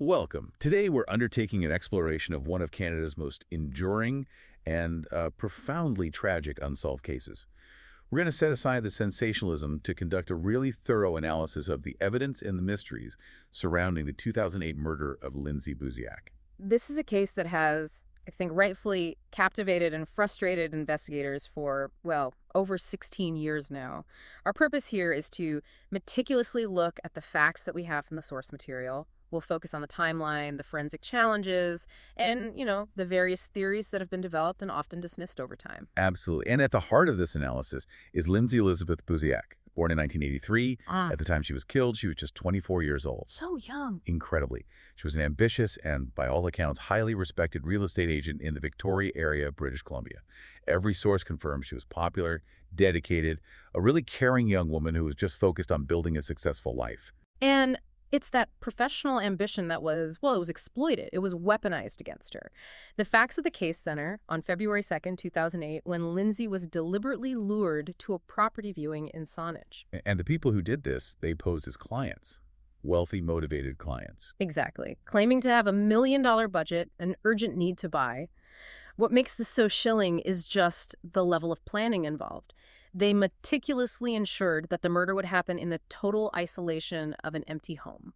Welcome. Today we're undertaking an exploration of one of Canada's most enduring and profoundly tragic unsolved cases. We're going to set aside the sensationalism to conduct a really thorough analysis of the evidence and the mysteries surrounding the 2008 murder of Lindsay Buziak. This is a case that has, I think, rightfully captivated and frustrated investigators for, well, over 16 years now. Our purpose here is to meticulously look at the facts that we have from the source material. We'll focus on the timeline, the forensic challenges, and, the various theories that have been developed and often dismissed over time. Absolutely. And at the heart of this analysis is Lindsay Elizabeth Buziak, born in 1983. At the time she was killed, she was just 24 years old. So young. Incredibly. She was an ambitious and, by all accounts, highly respected real estate agent in the Victoria area of British Columbia. Every source confirms she was popular, dedicated, a really caring young woman who was just focused on building a successful life. And it's that professional ambition that was, well, it was exploited. It was weaponized against her. The facts of the case center on February 2nd, 2008, when Lindsay was deliberately lured to a property viewing in Saanich. And the people who did this, they posed as clients. Wealthy, motivated clients. Exactly. Claiming to have $1 million budget, an urgent need to buy. What makes this so chilling is just the level of planning involved. They meticulously ensured that the murder would happen in the total isolation of an empty home.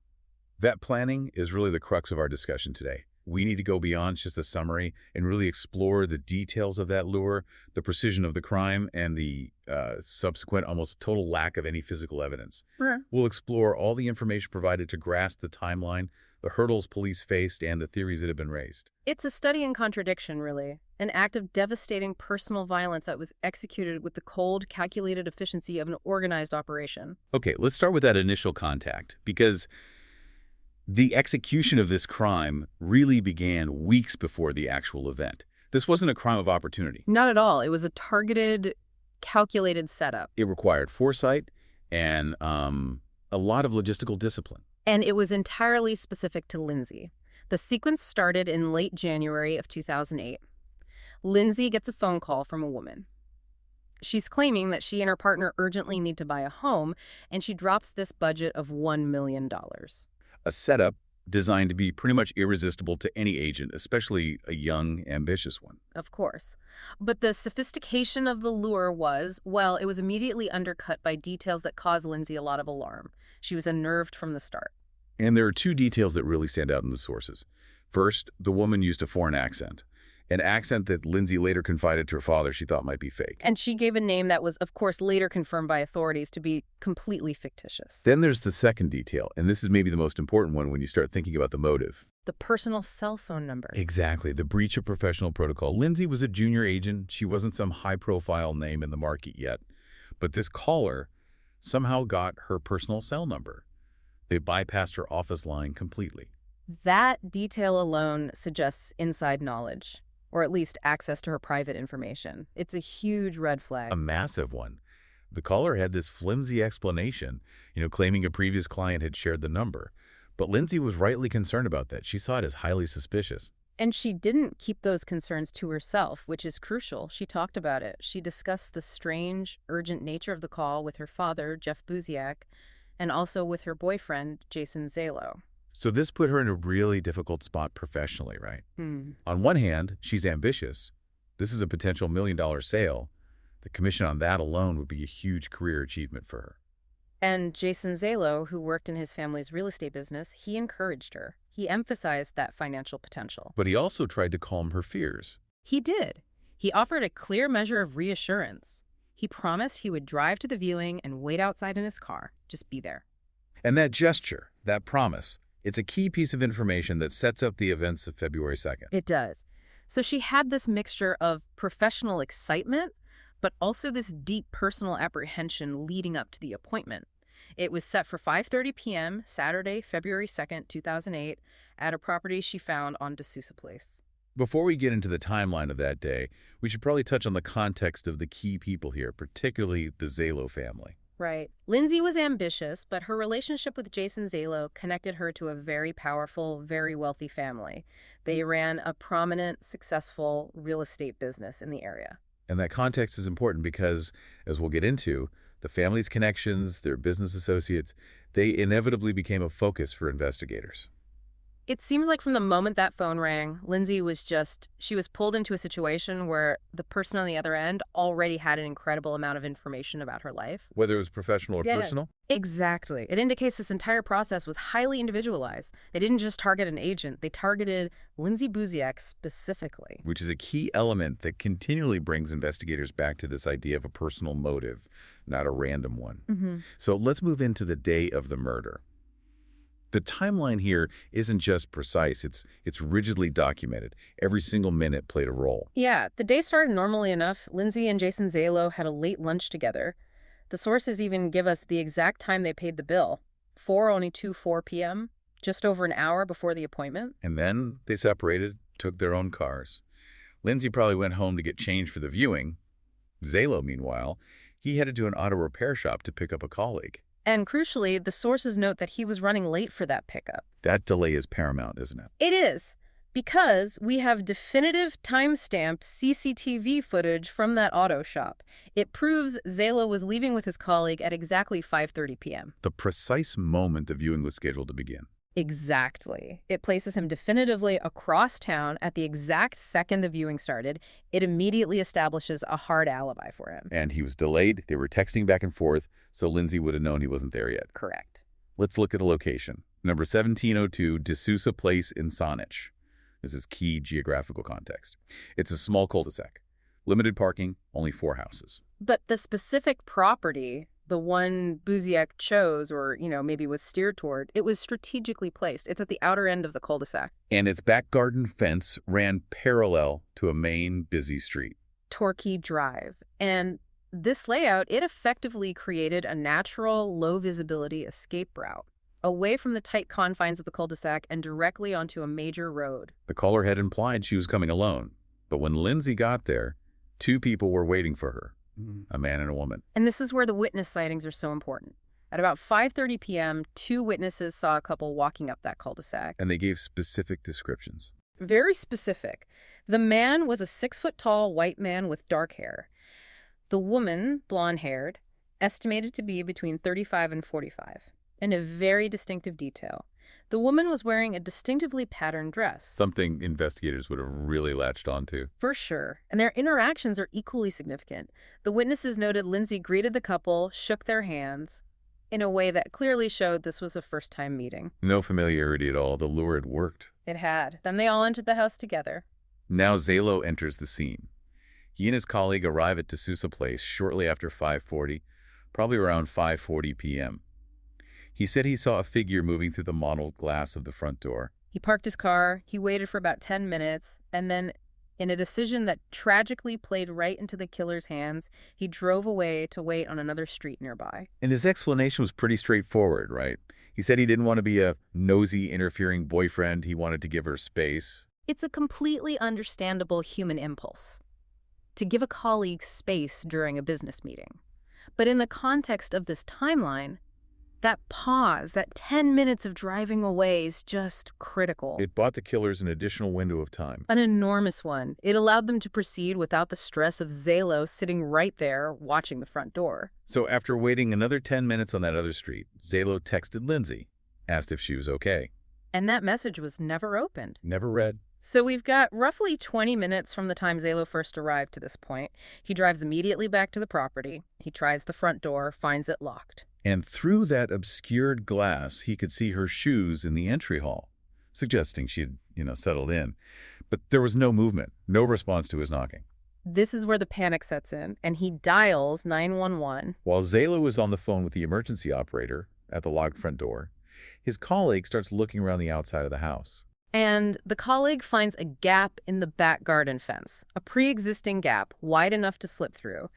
That planning is really the crux of our discussion today. We need to go beyond just the summary and really explore the details of that lure, the precision of the crime, and the subsequent almost total lack of any physical evidence. Sure. We'll explore all the information provided to grasp the timeline, the hurdles police faced, and the theories that have been raised. It's a study in contradiction, really. An act of devastating personal violence that was executed with the cold, calculated efficiency of an organized operation. Okay, let's start with that initial contact, because the execution of this crime really began weeks before the actual event. This wasn't a crime of opportunity. Not at all. It was a targeted, calculated setup. It required foresight and a lot of logistical discipline. And it was entirely specific to Lindsay. The sequence started in late January of 2008. Lindsay gets a phone call from a woman. She's claiming that she and her partner urgently need to buy a home, and she drops this budget of $1 million. A setup designed to be pretty much irresistible to any agent, especially a young, ambitious one. Of course. But the sophistication of the lure was, well, it was immediately undercut by details that caused Lindsay a lot of alarm. She was unnerved from the start. And there are two details that really stand out in the sources. First, the woman used a foreign accent. An accent that Lindsay later confided to her father she thought might be fake. And she gave a name that was, of course, later confirmed by authorities to be completely fictitious. Then there's the second detail, and this is maybe the most important one when you start thinking about the motive. The personal cell phone number. Exactly, the breach of professional protocol. Lindsay was a junior agent. She wasn't some high-profile name in the market yet. But this caller somehow got her personal cell number. They bypassed her office line completely. That detail alone suggests inside knowledge, or at least access to her private information. It's a huge red flag. A massive one. The caller had this flimsy explanation, claiming a previous client had shared the number. But Lindsay was rightly concerned about that. She saw it as highly suspicious. And she didn't keep those concerns to herself, which is crucial. She talked about it. She discussed the strange, urgent nature of the call with her father, Jeff Buziak, and also with her boyfriend, Jason Zalo. So this put her in a really difficult spot professionally, right? On one hand, she's ambitious. This is a potential $1 million sale. The commission on that alone would be a huge career achievement for her. And Jason Zalo, who worked in his family's real estate business, he encouraged her. He emphasized that financial potential. But he also tried to calm her fears. He did. He offered a clear measure of reassurance. He promised he would drive to the viewing and wait outside in his car. Just be there. And that gesture, that promise, it's a key piece of information that sets up the events of February 2nd. It does. So she had this mixture of professional excitement, but also this deep personal apprehension leading up to the appointment. It was set for 5:30 p.m. Saturday, February 2nd, 2008, at a property she found on D'Souza Place. Before we get into the timeline of that day, we should probably touch on the context of the key people here, particularly the Zalo family. Right. Lindsay was ambitious, but her relationship with Jason Zalo connected her to a very powerful, very wealthy family. They ran a prominent, successful real estate business in the area. And that context is important because, as we'll get into, the family's connections, their business associates, they inevitably became a focus for investigators. It seems like from the moment that phone rang, Lindsay she was pulled into a situation where the person on the other end already had an incredible amount of information about her life. Whether it was professional or personal? Exactly. It indicates this entire process was highly individualized. They didn't just target an agent, they targeted Lindsay Buziak specifically. Which is a key element that continually brings investigators back to this idea of a personal motive, not a random one. So let's move into the day of the murder. The timeline here isn't just precise, it's rigidly documented. Every single minute played a role. Yeah, the day started normally enough. Lindsay and Jason Zalo had a late lunch together. The sources even give us the exact time they paid the bill. 4 p.m., just over an hour before the appointment. And then they separated, took their own cars. Lindsay probably went home to get changed for the viewing. Zalo, meanwhile, he headed to an auto repair shop to pick up a colleague. And crucially, the sources note that he was running late for that pickup. That delay is paramount, isn't it? It is, because we have definitive time-stamped CCTV footage from that auto shop. It proves Zalo was leaving with his colleague at exactly 5:30 p.m. The precise moment the viewing was scheduled to begin. Exactly. It places him definitively across town at the exact second the viewing started. It immediately establishes a hard alibi for him. And he was delayed. They were texting back and forth, so Lindsay would have known he wasn't there yet. Correct. Let's look at the location. Number 1702, D'Souza Place in Saanich. This is key geographical context. It's a small cul-de-sac. Limited parking, only 4 houses. But the specific property, the one Buziak chose or, maybe was steered toward, it was strategically placed. It's at the outer end of the cul-de-sac. And its back garden fence ran parallel to a main busy street. Torquay Drive. And this layout, it effectively created a natural, low-visibility escape route away from the tight confines of the cul-de-sac and directly onto a major road. The caller had implied she was coming alone. But when Lindsay got there, 2 people were waiting for her. A man and a woman. And this is where the witness sightings are so important. At about 5:30 p.m., 2 witnesses saw a couple walking up that cul-de-sac. And they gave specific descriptions. Very specific. The man was a 6-foot-tall white man with dark hair. The woman, blonde-haired, estimated to be between 35 and 45. And a very distinctive detail. The woman was wearing a distinctively patterned dress. Something investigators would have really latched onto. For sure. And their interactions are equally significant. The witnesses noted Lindsay greeted the couple, shook their hands, in a way that clearly showed this was a first-time meeting. No familiarity at all. The lure had worked. It had. Then they all entered the house together. Now Zalo enters the scene. He and his colleague arrive at D'Souza Place shortly after 5:40, probably around 5:40 p.m. He said he saw a figure moving through the mottled glass of the front door. He parked his car, he waited for about 10 minutes, and then, in a decision that tragically played right into the killer's hands, he drove away to wait on another street nearby. And his explanation was pretty straightforward, right? He said he didn't want to be a nosy, interfering boyfriend. He wanted to give her space. It's a completely understandable human impulse to give a colleague space during a business meeting. But in the context of this timeline, that pause, that 10 minutes of driving away is just critical. It bought the killers an additional window of time. An enormous one. It allowed them to proceed without the stress of Zalo sitting right there watching the front door. So after waiting another 10 minutes on that other street, Zalo texted Lindsay, asked if she was okay. And that message was never opened. Never read. So we've got roughly 20 minutes from the time Zalo first arrived to this point. He drives immediately back to the property. He tries the front door, finds it locked. And through that obscured glass, he could see her shoes in the entry hall, suggesting she'd, settled in. But there was no movement, no response to his knocking. This is where the panic sets in, and he dials 911. While Zalo was on the phone with the emergency operator at the locked front door, his colleague starts looking around the outside of the house. And the colleague finds a gap in the back garden fence, a pre-existing gap wide enough to slip through.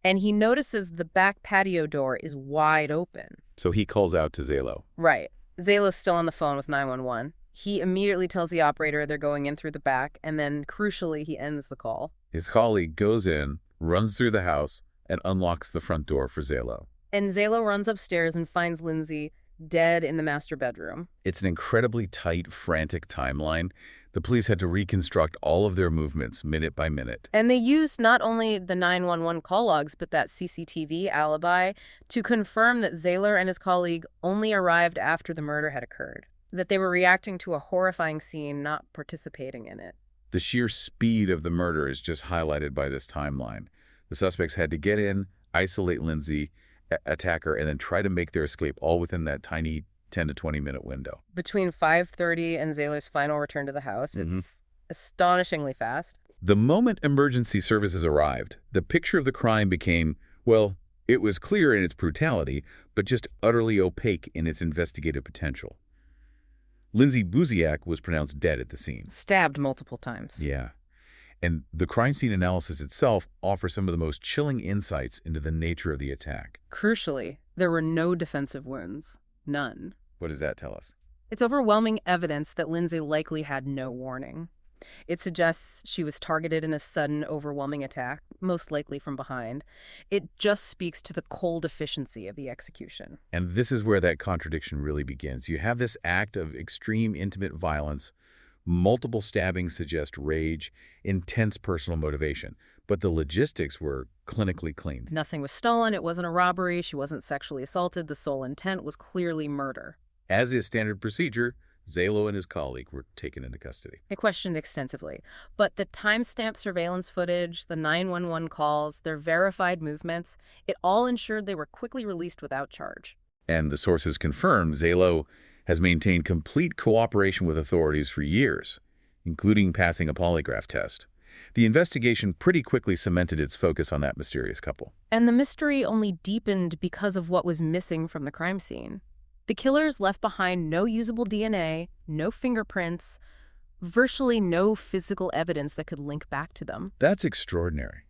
And he notices the back patio door is wide open. So he calls out to Zalo. Right. Zalo's still on the phone with 911. He immediately tells the operator they're going in through the back, and then, crucially, he ends the call. His colleague goes in, runs through the house, and unlocks the front door for Zalo. And Zalo runs upstairs and finds Lindsay dead in the master bedroom. It's an incredibly tight, frantic timeline. The police had to reconstruct all of their movements minute by minute. And they used not only the 911 call logs, but that CCTV alibi to confirm that Zalo and his colleague only arrived after the murder had occurred. That they were reacting to a horrifying scene, not participating in it. The sheer speed of the murder is just highlighted by this timeline. The suspects had to get in, isolate Lindsay, attack her, and then try to make their escape, all within that tiny 10 to 20-minute window. Between 5:30 and Zayler's final return to the house, it's astonishingly fast. The moment emergency services arrived, the picture of the crime became, well, it was clear in its brutality, but just utterly opaque in its investigative potential. Lindsay Buziak was pronounced dead at the scene. Stabbed multiple times. Yeah. And the crime scene analysis itself offers some of the most chilling insights into the nature of the attack. Crucially, there were no defensive wounds. None. What does that tell us? It's overwhelming evidence that Lindsay likely had no warning. It suggests she was targeted in a sudden, overwhelming attack, most likely from behind. It just speaks to the cold efficiency of the execution. And this is where that contradiction really begins. You have this act of extreme intimate violence. Multiple stabbings suggest rage, intense personal motivation. But the logistics were clinically clean. Nothing was stolen. It wasn't a robbery. She wasn't sexually assaulted. The sole intent was clearly murder. As is standard procedure, Zalo and his colleague were taken into custody. I questioned extensively, but the timestamp surveillance footage, the 911 calls, their verified movements, it all ensured they were quickly released without charge. And the sources confirmed Zalo has maintained complete cooperation with authorities for years, including passing a polygraph test. The investigation pretty quickly cemented its focus on that mysterious couple. And the mystery only deepened because of what was missing from the crime scene. The killers left behind no usable DNA, no fingerprints, virtually no physical evidence that could link back to them. That's extraordinary,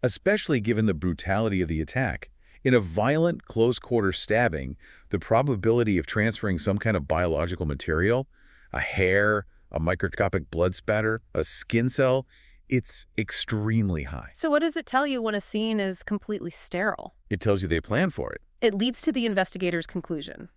especially given the brutality of the attack. In a violent, close-quarter stabbing, the probability of transferring some kind of biological material, a hair, a microscopic blood spatter, a skin cell, it's extremely high. So what does it tell you when a scene is completely sterile? It tells you they planned for it. It leads to the investigators' conclusion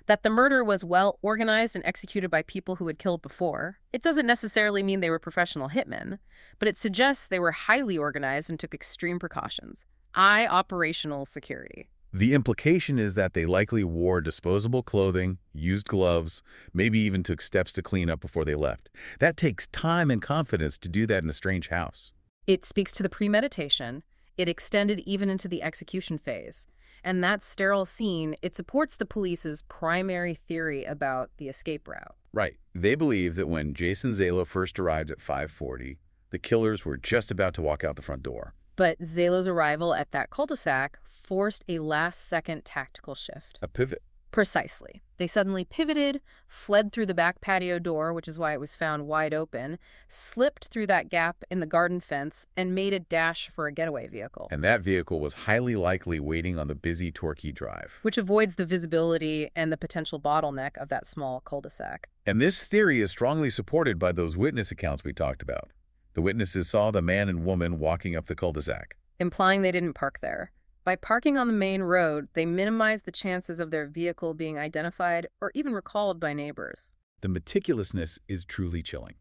that the murder was well organized and executed by people who had killed before. It doesn't necessarily mean they were professional hitmen, but it suggests they were highly organized and took extreme precautions. Operational security. The implication is that they likely wore disposable clothing, used gloves, maybe even took steps to clean up before they left. That takes time and confidence to do that in a strange house. It speaks to the premeditation. It extended even into the execution phase. And that sterile scene, it supports the police's primary theory about the escape route. Right. They believe that when Jason Zalo first arrived at 5:40, the killers were just about to walk out the front door. But Zalo's arrival at that cul-de-sac forced a last-second tactical shift. A pivot. Precisely. They suddenly pivoted, fled through the back patio door, which is why it was found wide open, slipped through that gap in the garden fence, and made a dash for a getaway vehicle. And that vehicle was highly likely waiting on the busy Torquay Drive. Which avoids the visibility and the potential bottleneck of that small cul-de-sac. And this theory is strongly supported by those witness accounts we talked about. The witnesses saw the man and woman walking up the cul-de-sac, implying they didn't park there. By parking on the main road, they minimized the chances of their vehicle being identified or even recalled by neighbors. The meticulousness is truly chilling.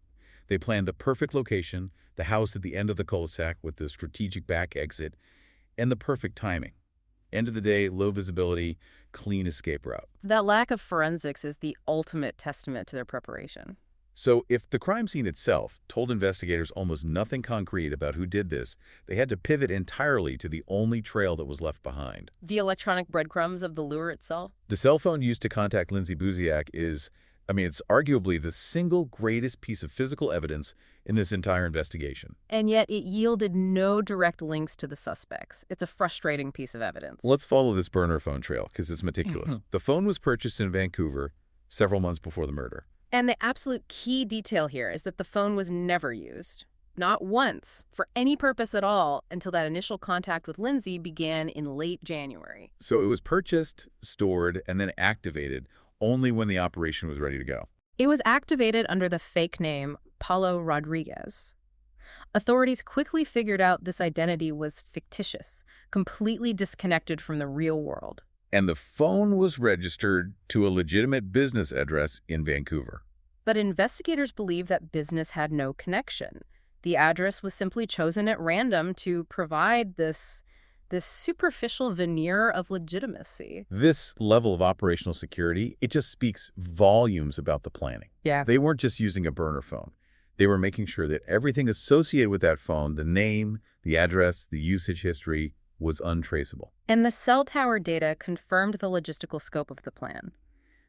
They planned the perfect location, the house at the end of the cul-de-sac with the strategic back exit, and the perfect timing. End of the day, low visibility, clean escape route. That lack of forensics is the ultimate testament to their preparation. So if the crime scene itself told investigators almost nothing concrete about who did this, they had to pivot entirely to the only trail that was left behind. The electronic breadcrumbs of the lure itself? The cell phone used to contact Lindsay Buziak it's arguably the single greatest piece of physical evidence in this entire investigation. And yet it yielded no direct links to the suspects. It's a frustrating piece of evidence. Let's follow this burner phone trail because it's meticulous. The phone was purchased in Vancouver several months before the murder. And the absolute key detail here is that the phone was never used, not once, for any purpose at all until that initial contact with Lindsay began in late January. So it was purchased, stored, and then activated only when the operation was ready to go. It was activated under the fake name Paulo Rodriguez. Authorities quickly figured out this identity was fictitious, completely disconnected from the real world. And the phone was registered to a legitimate business address in Vancouver. But investigators believe that business had no connection. The address was simply chosen at random to provide this this superficial veneer of legitimacy. This level of operational security, it just speaks volumes about the planning. Yeah. They weren't just using a burner phone. They were making sure that everything associated with that phone, the name, the address, the usage history, was untraceable. And the cell tower data confirmed the logistical scope of the plan.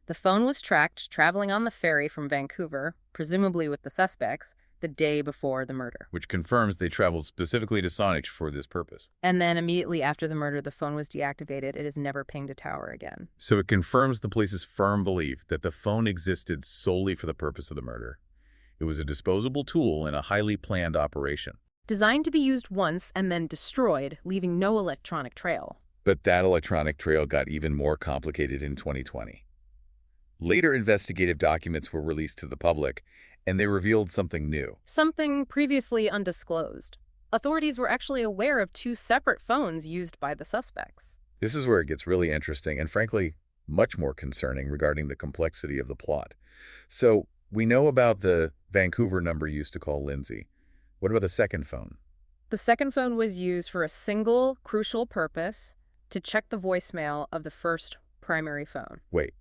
The phone was tracked traveling on the ferry from Vancouver, presumably with the suspects, the day before the murder. Which confirms they traveled specifically to Saanich for this purpose. And then immediately after the murder, the phone was deactivated. It has never pinged a tower again. So it confirms the police's firm belief that the phone existed solely for the purpose of the murder. It was a disposable tool in a highly planned operation. Designed to be used once and then destroyed, leaving no electronic trail. But that electronic trail got even more complicated in 2020. Later investigative documents were released to the public, and they revealed something new. Something previously undisclosed. Authorities were actually aware of two separate phones used by the suspects. This is where it gets really interesting and, frankly, much more concerning regarding the complexity of the plot. So, we know about the Vancouver number used to call Lindsay. What about the second phone? The second phone was used for a single, crucial purpose: to check the voicemail of the first primary phone. Wait,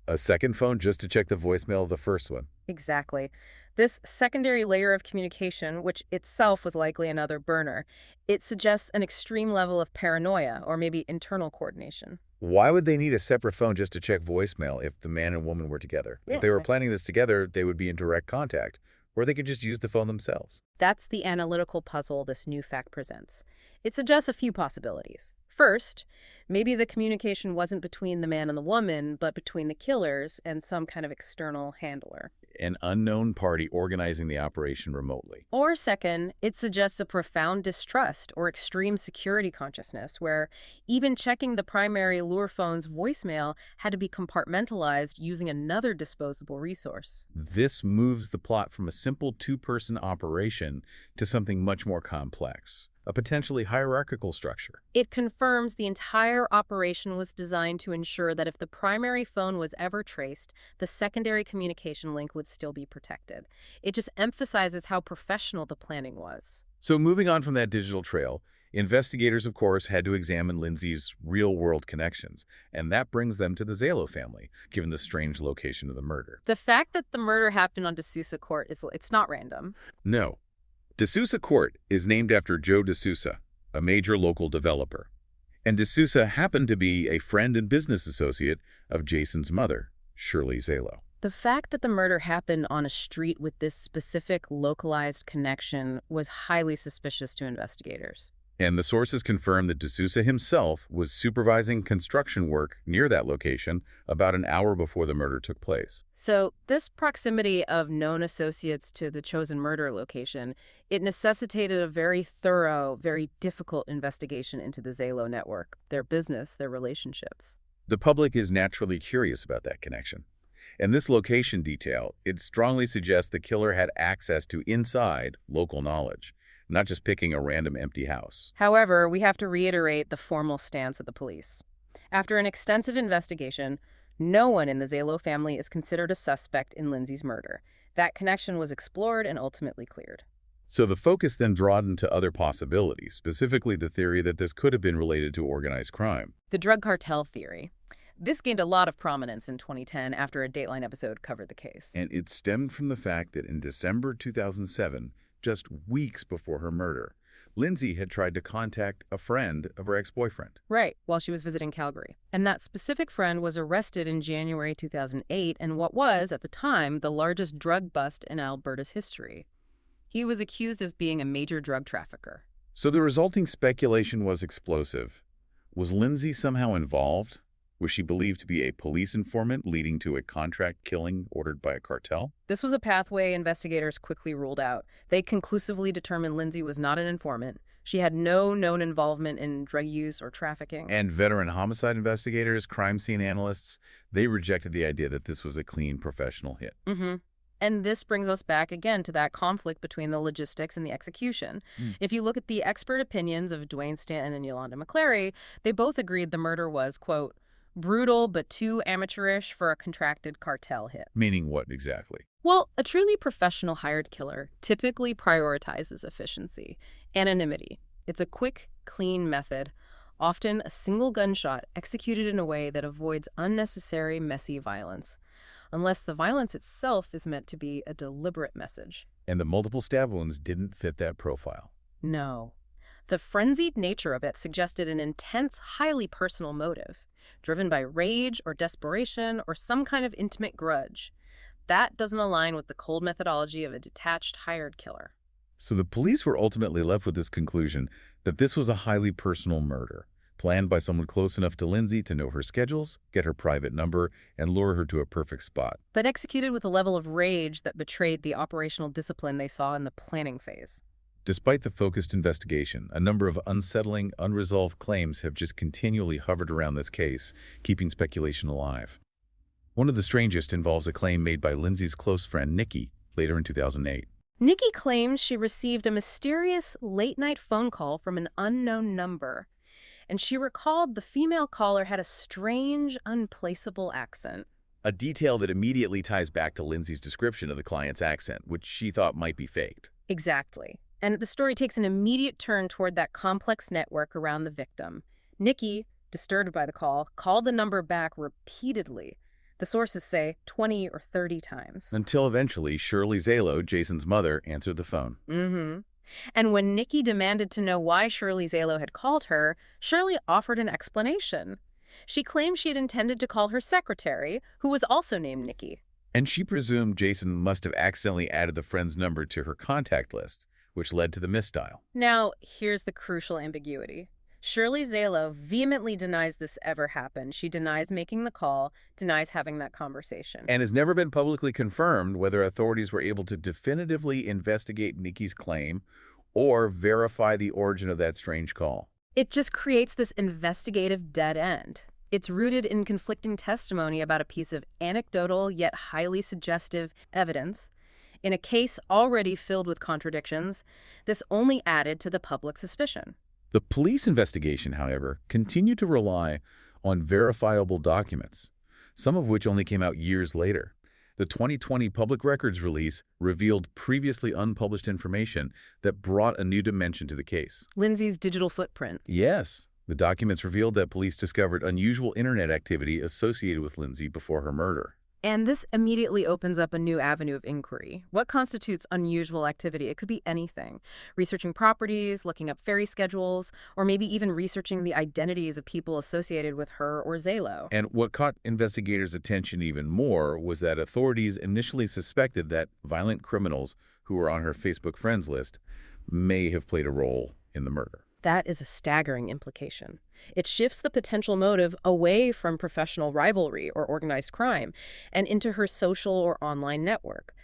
a second phone just to check the voicemail of the first one? Exactly. This secondary layer of communication, which itself was likely another burner, it suggests an extreme level of paranoia or maybe internal coordination. Why would they need a separate phone just to check voicemail if the man and woman were together? Yeah. If they were planning this together, they would be in direct contact, or they could just use the phone themselves. That's the analytical puzzle this new fact presents. It suggests a few possibilities. First, maybe the communication wasn't between the man and the woman, but between the killers and some kind of external handler. An unknown party organizing the operation remotely. Or second, it suggests a profound distrust or extreme security consciousness where even checking the primary lure phone's voicemail had to be compartmentalized using another disposable resource. This moves the plot from a simple two-person operation to something much more complex, a potentially hierarchical structure. It confirms the entire operation was designed to ensure that if the primary phone was ever traced, the secondary communication link would still be protected. It just emphasizes how professional the planning was. So moving on from that digital trail, investigators, of course, had to examine Lindsay's real-world connections, and that brings them to the Zalo family, given the strange location of the murder. The fact that the murder happened on D'Souza Court it's not random. No. D'Souza Court is named after Joe D'Souza, a major local developer. And D'Souza happened to be a friend and business associate of Jason's mother, Shirley Zalo. The fact that the murder happened on a street with this specific localized connection was highly suspicious to investigators. And the sources confirmed that D'Souza himself was supervising construction work near that location about an hour before the murder took place. So this proximity of known associates to the chosen murder location, it necessitated a very thorough, very difficult investigation into the Zalo network, their business, their relationships. The public is naturally curious about that connection. And this location detail, it strongly suggests the killer had access to inside local knowledge, not just picking a random empty house. However, we have to reiterate the formal stance of the police. After an extensive investigation, no one in the Zalo family is considered a suspect in Lindsay's murder. That connection was explored and ultimately cleared. So the focus then broadened to other possibilities, specifically the theory that this could have been related to organized crime. The drug cartel theory. This gained a lot of prominence in 2010 after a Dateline episode covered the case. And it stemmed from the fact that in December 2007, just weeks before her murder, Lindsay had tried to contact a friend of her ex-boyfriend. Right, while she was visiting Calgary. And that specific friend was arrested in January 2008 in what was, at the time, the largest drug bust in Alberta's history. He was accused of being a major drug trafficker. So the resulting speculation was explosive. Was Lindsay somehow involved? Was she believed to be a police informant leading to a contract killing ordered by a cartel? This was a pathway investigators quickly ruled out. They conclusively determined Lindsay was not an informant. She had no known involvement in drug use or trafficking. And veteran homicide investigators, crime scene analysts, they rejected the idea that this was a clean professional hit. And this brings us back again to that conflict between the logistics and the execution. If you look at the expert opinions of Dwayne Stanton and Yolanda McClary, they both agreed the murder was, quote, brutal but too amateurish for a contracted cartel hit. Meaning what exactly? Well, a truly professional hired killer typically prioritizes efficiency, anonymity. It's a quick, clean method, often a single gunshot executed in a way that avoids unnecessary, messy violence, unless the violence itself is meant to be a deliberate message. And the multiple stab wounds didn't fit that profile. No. The frenzied nature of it suggested an intense, highly personal motive, driven by rage or desperation or some kind of intimate grudge. That doesn't align with the cold methodology of a detached, hired killer. So the police were ultimately left with this conclusion that this was a highly personal murder, planned by someone close enough to Lindsay to know her schedules, get her private number, and lure her to a perfect spot. But executed with a level of rage that betrayed the operational discipline they saw in the planning phase. Despite the focused investigation, a number of unsettling, unresolved claims have just continually hovered around this case, keeping speculation alive. One of the strangest involves a claim made by Lindsay's close friend Nikki later in 2008. Nikki claims she received a mysterious late-night phone call from an unknown number, and she recalled the female caller had a strange, unplaceable accent. A detail that immediately ties back to Lindsay's description of the client's accent, which she thought might be faked. Exactly. And the story takes an immediate turn toward that complex network around the victim. Nikki, disturbed by the call, called the number back repeatedly. The sources say 20 or 30 times. Until eventually, Shirley Zalo, Jason's mother, answered the phone. And when Nikki demanded to know why Shirley Zalo had called her, Shirley offered an explanation. She claimed she had intended to call her secretary, who was also named Nikki. And she presumed Jason must have accidentally added the friend's number to her contact list, which led to the misdial. Now, here's the crucial ambiguity. Shirley Zalo vehemently denies this ever happened. She denies making the call, denies having that conversation. And has never been publicly confirmed whether authorities were able to definitively investigate Nikki's claim or verify the origin of that strange call. It just creates this investigative dead end. It's rooted in conflicting testimony about a piece of anecdotal yet highly suggestive evidence. In a case already filled with contradictions, this only added to the public suspicion. The police investigation, however, continued to rely on verifiable documents, some of which only came out years later. The 2020 public records release revealed previously unpublished information that brought a new dimension to the case. Lindsay's digital footprint. Yes, the documents revealed that police discovered unusual internet activity associated with Lindsay before her murder. And this immediately opens up a new avenue of inquiry. What constitutes unusual activity? It could be anything. Researching properties, looking up ferry schedules, or maybe even researching the identities of people associated with her or Zalo. And what caught investigators' attention even more was that authorities initially suspected that violent criminals who were on her Facebook friends list may have played a role in the murder. That is a staggering implication. It shifts the potential motive away from professional rivalry or organized crime and into her social or online network.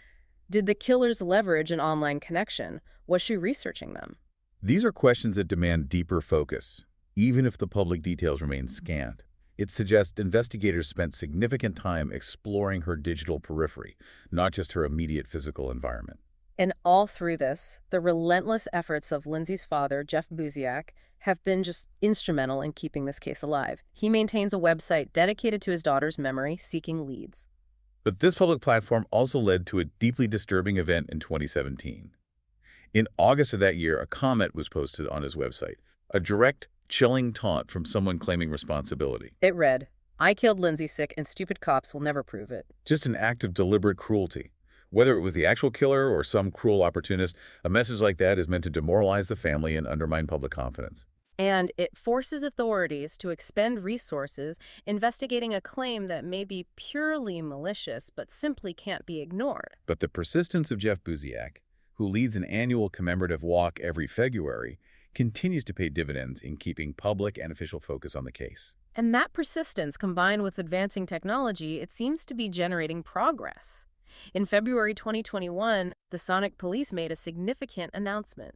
Did the killers leverage an online connection? Was she researching them? These are questions that demand deeper focus, even if the public details remain scant. It suggests investigators spent significant time exploring her digital periphery, not just her immediate physical environment. And all through this, the relentless efforts of Lindsay's father, Jeff Buziak, have been just instrumental in keeping this case alive. He maintains a website dedicated to his daughter's memory, seeking leads. But this public platform also led to a deeply disturbing event in 2017. In August of that year, a comment was posted on his website, a direct, chilling taunt from someone claiming responsibility. It read, "I killed Lindsay Sick and stupid cops will never prove it." Just an act of deliberate cruelty. Whether it was the actual killer or some cruel opportunist, a message like that is meant to demoralize the family and undermine public confidence. And it forces authorities to expend resources investigating a claim that may be purely malicious but simply can't be ignored. But the persistence of Jeff Buziak, who leads an annual commemorative walk every February, continues to pay dividends in keeping public and official focus on the case. And that persistence, combined with advancing technology, it seems to be generating progress. In February 2021, the Sonic Police made a significant announcement.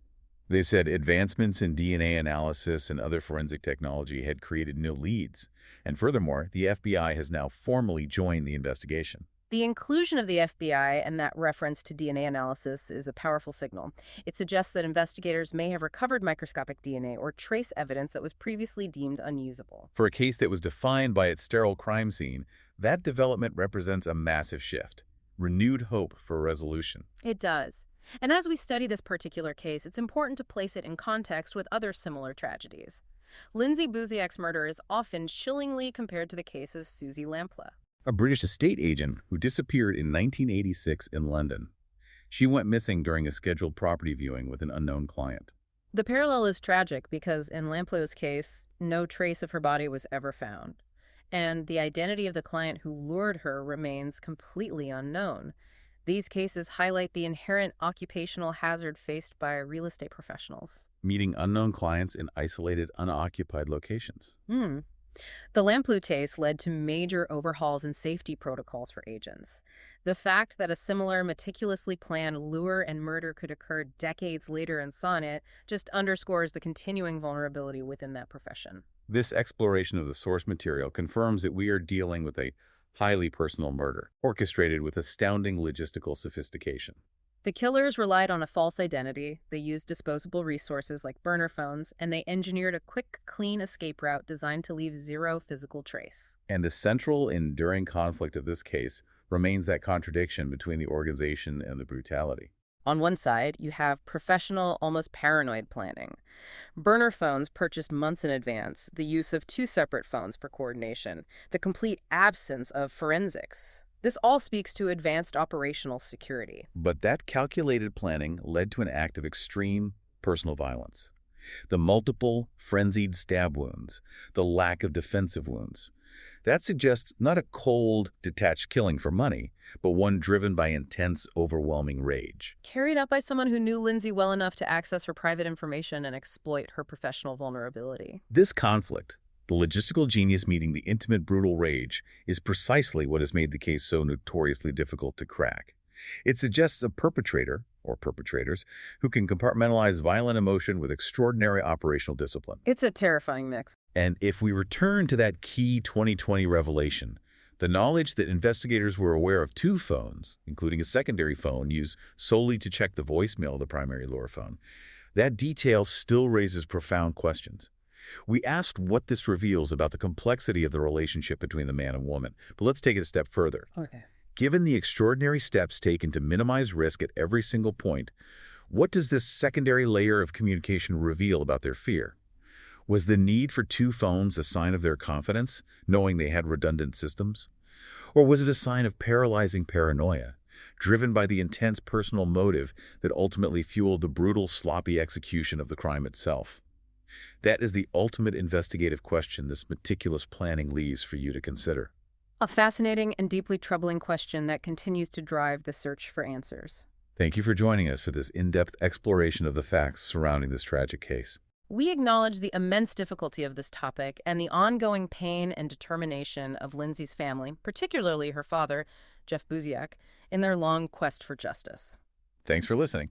They said advancements in DNA analysis and other forensic technology had created new leads. And furthermore, the FBI has now formally joined the investigation. The inclusion of the FBI and that reference to DNA analysis is a powerful signal. It suggests that investigators may have recovered microscopic DNA or trace evidence that was previously deemed unusable. For a case that was defined by its sterile crime scene, that development represents a massive shift. Renewed hope for resolution. It does. And as we study this particular case, it's important to place it in context with other similar tragedies. Lindsay Buziak's murder is often chillingly compared to the case of Susie Lampla. A British estate agent who disappeared in 1986 in London. She went missing during a scheduled property viewing with an unknown client. The parallel is tragic because in Lampla's case, no trace of her body was ever found, and the identity of the client who lured her remains completely unknown. These cases highlight the inherent occupational hazard faced by real estate professionals. Meeting unknown clients in isolated, unoccupied locations. Hmm. The Lamplugh led to major overhauls in safety protocols for agents. The fact that a similar meticulously planned lure and murder could occur decades later in Sonnet just underscores the continuing vulnerability within that profession. This exploration of the source material confirms that we are dealing with a highly personal murder, orchestrated with astounding logistical sophistication. The killers relied on a false identity, they used disposable resources like burner phones, and they engineered a quick, clean escape route designed to leave zero physical trace. And the central, enduring conflict of this case remains that contradiction between the organization and the brutality. On one side, you have professional, almost paranoid planning. Burner phones purchased months in advance, the use of two separate phones for coordination, the complete absence of forensics. This all speaks to advanced operational security. But that calculated planning led to an act of extreme personal violence. The multiple, frenzied stab wounds, the lack of defensive wounds. That suggests not a cold, detached killing for money, but one driven by intense, overwhelming rage. Carried out by someone who knew Lindsay well enough to access her private information and exploit her professional vulnerability. This conflict, the logistical genius meeting the intimate, brutal rage, is precisely what has made the case so notoriously difficult to crack. It suggests a perpetrator, or perpetrators, who can compartmentalize violent emotion with extraordinary operational discipline. It's a terrifying mix. And if we return to that key 2020 revelation, the knowledge that investigators were aware of two phones, including a secondary phone used solely to check the voicemail of the primary lure phone, that detail still raises profound questions. We asked what this reveals about the complexity of the relationship between the man and woman, but let's take it a step further. Okay. Given the extraordinary steps taken to minimize risk at every single point, what does this secondary layer of communication reveal about their fear? Was the need for two phones a sign of their confidence, knowing they had redundant systems? Or was it a sign of paralyzing paranoia, driven by the intense personal motive that ultimately fueled the brutal, sloppy execution of the crime itself? That is the ultimate investigative question this meticulous planning leaves for you to consider. A fascinating and deeply troubling question that continues to drive the search for answers. Thank you for joining us for this in-depth exploration of the facts surrounding this tragic case. We acknowledge the immense difficulty of this topic and the ongoing pain and determination of Lindsay's family, particularly her father, Jeff Buziak, in their long quest for justice. Thanks for listening.